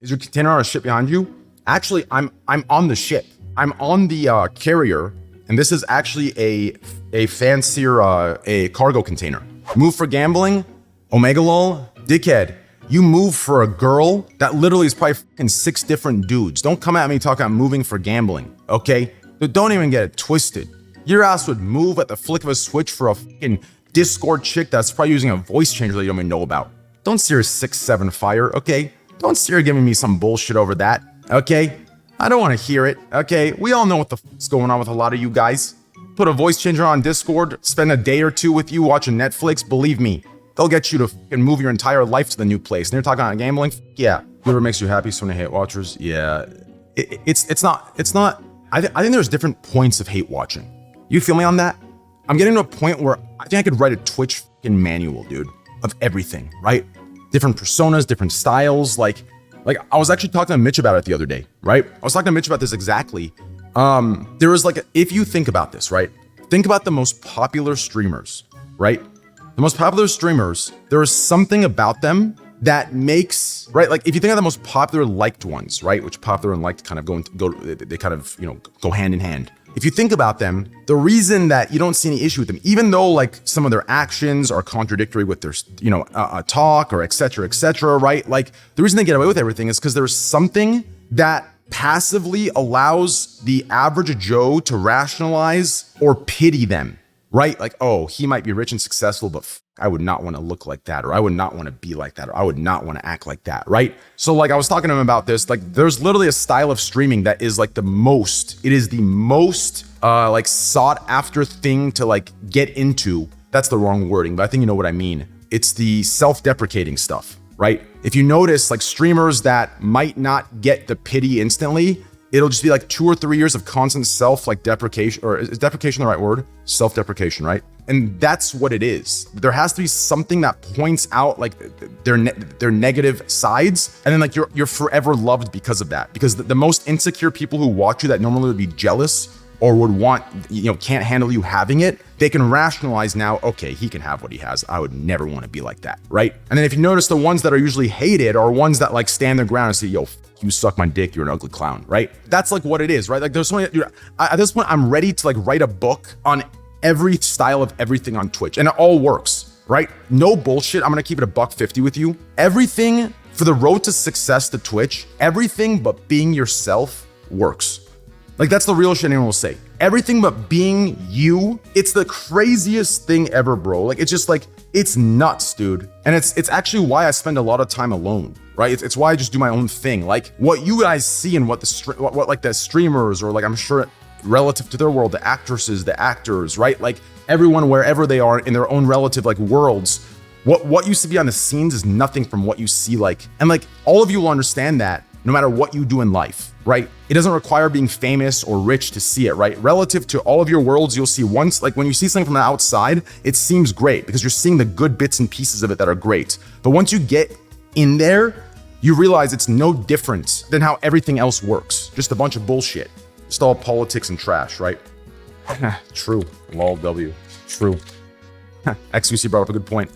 Is your container on a ship behind you? Actually, I'm on the ship. I'm on the carrier, and this is actually a fancier a cargo container. Move for gambling? Omega lol? Dickhead. You move for a girl that literally is probably fucking 6 different dudes. Don't come at me talking about moving for gambling, okay? Don't even get it twisted. Your ass would move at the flick of a switch for a fucking Discord chick that's probably using a voice changer that you don't even know about. Don't see her 6'7" fire, okay? Don't see her giving me some bullshit over that, okay? I don't want to hear it, okay? We all know what the fuck's going on with a lot of you guys. Put a voice changer on Discord, spend a day or two with you watching Netflix, believe me, they'll get you to fucking move your entire life to the new place. And you're talking about gambling? Yeah. Whatever makes you happy, so many hate watchers? Yeah. It's not, I think there's different points of hate watching. You feel me on that? I'm getting to a point where I think I could write a Twitch fucking manual, dude, of everything, right? Different personas, different styles. Like I was actually talking to Mitch about it the other day, right? I was talking to Mitch about this exactly. There was like, if you think about this, right? Think about the most popular streamers, right? The most popular streamers, there is something about them that makes, right? Like if you think of the most popular liked ones, right? Which popular and liked kind of they kind of, go hand in hand. If you think about them, the reason that you don't see any issue with them, even though like some of their actions are contradictory with their, talk or et cetera, right? Like the reason they get away with everything is because there's something that passively allows the average Joe to rationalize or pity them, right? Like, oh, he might be rich and successful, but I would not want to look like that, or I would not want to be like that, or I would not want to act like that, right? So like I was talking to him about this, like there's literally a style of streaming that is like it is the most like sought after thing to like get into. That's the wrong wording, but I think you know what I mean. It's the self-deprecating stuff, right? If you notice like streamers that might not get the pity instantly, it'll just be like 2 or 3 years of constant deprecation, or is deprecation the right word? Self-deprecation, right? And that's what it is. There has to be something that points out like their negative sides, and then like you're forever loved because of that. Because the most insecure people who watch you that normally would be jealous or would want, can't handle you having it, they can rationalize now, okay, he can have what he has. I would never want to be like that, right? And then if you notice, the ones that are usually hated are ones that like stand their ground and say, yo, you suck my dick, you're an ugly clown, right? That's like what it is, right? Like there's so many, dude, at this point, I'm ready to like write a book on every style of everything on Twitch, and it all works, right? No bullshit. I'm gonna keep it $150 with you. Everything for the road to success to Twitch, everything but being yourself works. Like that's the real shit anyone will say. Everything but being you, it's the craziest thing ever, bro. Like it's just like, it's nuts, dude. And it's actually why I spend a lot of time alone, right? It's why I just do my own thing. Like what you guys see and what the streamers, or like I'm sure relative to their world, the actresses, the actors, right? Like everyone, wherever they are in their own relative like worlds, what used to be on the scenes is nothing from what you see like. And like all of you will understand that no matter what you do in life, right? It doesn't require being famous or rich to see it, right? Relative to all of your worlds, you'll see once, like when you see something from the outside, it seems great because you're seeing the good bits and pieces of it that are great. But once you get in there, you realize it's no different than how everything else works. Just a bunch of bullshit. Just all politics and trash, right? True. Lol W. True. XQC brought up a good point.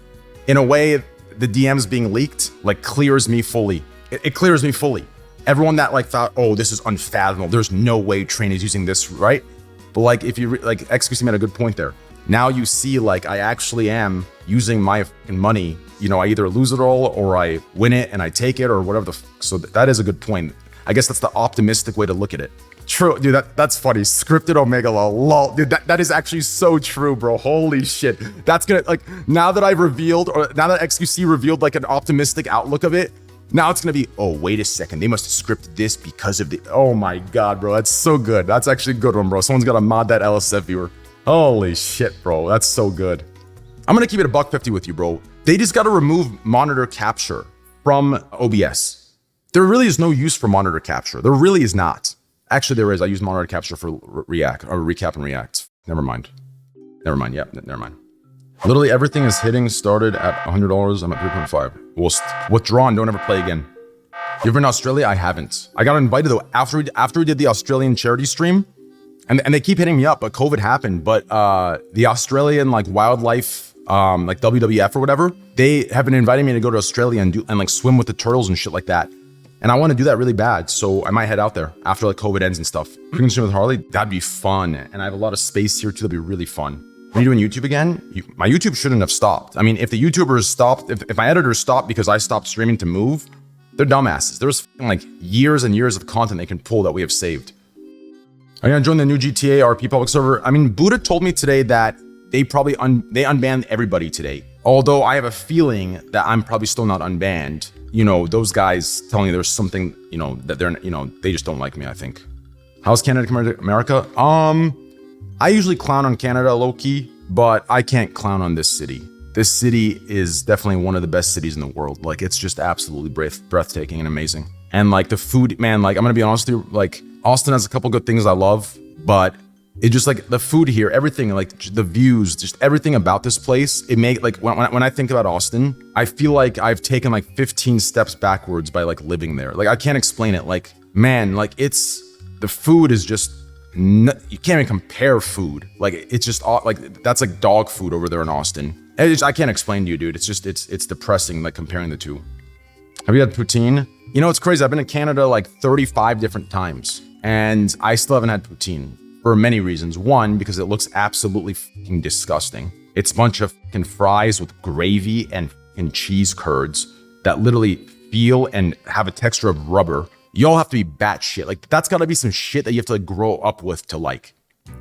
In a way, the DMs being leaked like clears me fully. It clears me fully. Everyone that like thought, oh, this is unfathomable. There's no way Train is using this, right? But like if you like XQC made a good point there. Now you see like I actually am using my fucking money. I either lose it all or I win it and I take it or whatever so that is a good point. I guess that's the optimistic way to look at it. True, dude, that's funny. Scripted Omega lol. Dude, that is actually so true, bro. Holy shit. That's gonna, like, now that I've revealed, or now that XQC revealed like an optimistic outlook of it, now it's gonna be, oh, wait a second. They must have scripted this because of the, oh my God, bro. That's so good. That's actually a good one, bro. Someone's gotta mod that LSF viewer. Holy shit, bro. That's so good. I'm gonna keep it $150 with you, bro. They just gotta remove monitor capture from OBS. There really is no use for monitor capture. There really is not. Actually, there is. I use monitor capture for recap and react. Never mind. Yeah, never mind. Literally everything is started at $100. I'm at 3.5. Well, withdraw and don't ever play again. You ever in Australia? I haven't. I got invited though after we did the Australian charity stream, and they keep hitting me up, but COVID happened. But the Australian like wildlife, like WWF or whatever, they have been inviting me to go to Australia and like swim with the turtles and shit like that. And I want to do that really bad. So I might head out there after like COVID ends and stuff. Cooking stream with Harley, that'd be fun. And I have a lot of space here too, that'd be really fun. Are you doing YouTube again? My YouTube shouldn't have stopped. I mean, if the YouTubers stopped, if my editors stopped because I stopped streaming to move, they're dumbasses. There's like years and years of content they can pull that we have saved. Are you gonna join the new GTA RP public server? I mean, Buddha told me today that they probably they unbanned everybody today. Although I have a feeling that I'm probably still not unbanned. You know, those guys telling me there's something, you know, that they're, you know, they just don't like me, I think. How's Canada compared to America? I usually clown on Canada low-key, but I can't clown on this city. This city is definitely one of the best cities in the world. Like, it's just absolutely breathtaking and amazing. And like the food, man, like I'm gonna be honest with you, like Austin has a couple good things I love, but it just like the food here, everything, like the views, just everything about this place, it make like when I think about Austin, I feel like I've taken like 15 steps backwards by like living there. Like I can't explain it. Like, man, like the food is just, you can't even compare food. Like it's just like, that's like dog food over there in Austin. I can't explain to you, dude. It's just, it's depressing, like comparing the two. Have you had poutine? You know, it's crazy. I've been to Canada like 35 different times and I still haven't had poutine. For many reasons. One, because it looks absolutely fucking disgusting. It's a bunch of fucking fries with gravy and fucking cheese curds that literally feel and have a texture of rubber. Y'all have to be batshit. Like, that's gotta be some shit that you have to like grow up with to like.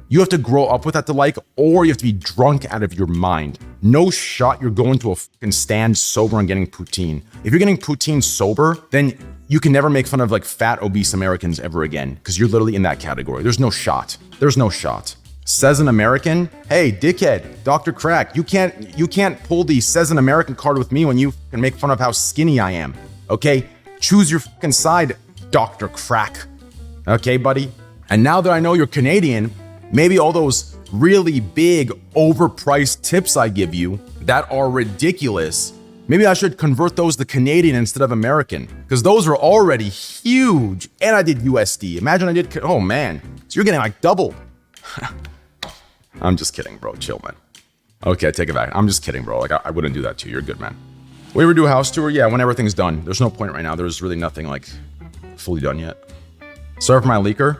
You have to grow up with that to like, or you have to be drunk out of your mind. No shot you're going to a fucking stand sober and getting poutine. If you're getting poutine sober, then you can never make fun of like fat, obese Americans ever again, because you're literally in that category. There's no shot. There's no shot. Says an American, hey, dickhead, Dr. Crack, you can't pull the says an American card with me when you can make fun of how skinny I am. Okay? Choose your fucking side, Dr. Crack. Okay, buddy? And now that I know you're Canadian, maybe all those really big, overpriced tips I give you that are ridiculous, maybe I should convert those to Canadian instead of American, because those are already huge. And I did USD. Imagine I did, oh man. So you're getting like double. I'm just kidding, bro. Chill, man. Okay, I take it back. I'm just kidding, bro. Like, I wouldn't do that to you. You're good, man. We ever do a house tour? Yeah, when everything's done. There's no point right now. There's really nothing like fully done yet. Sorry for my leaker.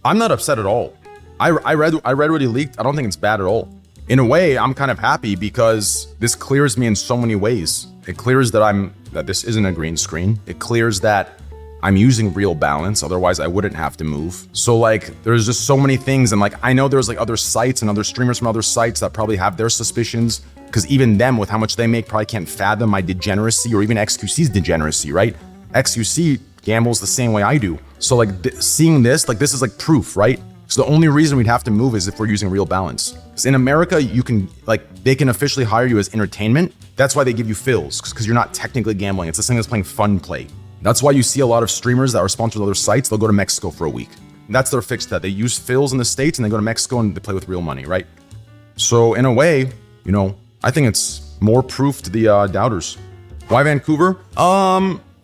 I'm not upset at all. I read what he leaked. I don't think it's bad at all. In a way, I'm kind of happy because this clears me in so many ways. It clears that this isn't a green screen. It clears that I'm using real balance. Otherwise, I wouldn't have to move. So like, there's just so many things. And like, I know there's like other sites and other streamers from other sites that probably have their suspicions, because even them with how much they make probably can't fathom my degeneracy or even XQC's degeneracy, right? XQC gambles the same way I do. So like seeing this, like this is like proof, right? So the only reason we'd have to move is if we're using real balance. Because in America, you can they can officially hire you as entertainment. That's why they give you fills, because you're not technically gambling. It's the same as playing fun play. That's why you see a lot of streamers that are sponsored with other sites, they'll go to Mexico for a week. That's their fix to that. They use fills in the States and they go to Mexico and they play with real money, right? So in a way, you know, I think it's more proof to the doubters. Why Vancouver?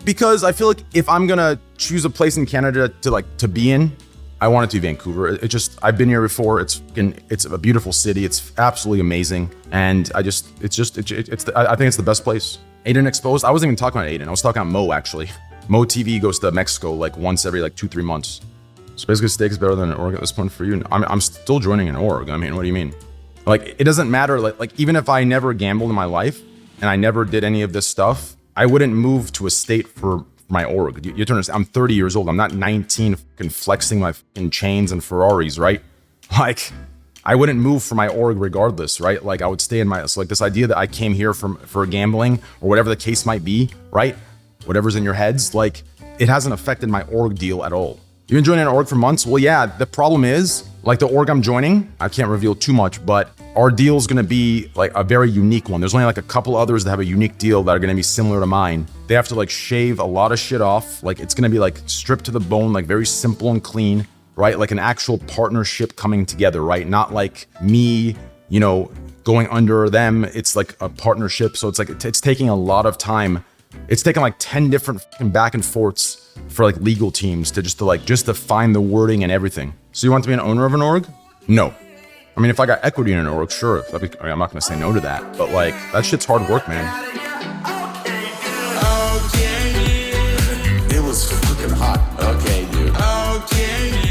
Because I feel like if I'm gonna choose a place in Canada to be in, I want it to be Vancouver. I've been here before. It's a beautiful city. It's absolutely amazing. And I think it's the best place. Aiden Exposed. I wasn't even talking about Aiden. I was talking about Mo actually. Mo TV goes to Mexico like once every like 2-3 months. So basically steak is better than an org at this point for you. I'm still joining an org. I mean, what do you mean? Like, it doesn't matter. Like even if I never gambled in my life and I never did any of this stuff, I wouldn't move to a state for my org. You have to understand, I'm 30 years old. I'm not 19 fucking flexing my fucking chains and Ferraris, right? Like, I wouldn't move for my org regardless, right? Like, I would stay in my, so like this idea that I came here for gambling or whatever the case might be, right? Whatever's in your heads, like, it hasn't affected my org deal at all. You've been joining an org for months? Well, yeah, the problem is, like the org I'm joining, I can't reveal too much, but our deal is gonna be like a very unique one. There's only like a couple others that have a unique deal that are gonna be similar to mine. They have to like shave a lot of shit off. Like, it's gonna be like stripped to the bone, like very simple and clean, right? Like an actual partnership coming together, right? Not like me, you know, going under them. It's like a partnership. So it's like, it's taking a lot of time. It's taken like 10 different back and forths for like legal teams to just to find the wording and everything. So you want to be an owner of an org? No. I mean, if I got equity in an org, sure. I mean, I'm not gonna say no to that, but like, that shit's hard work, man. It was out, yeah, yeah.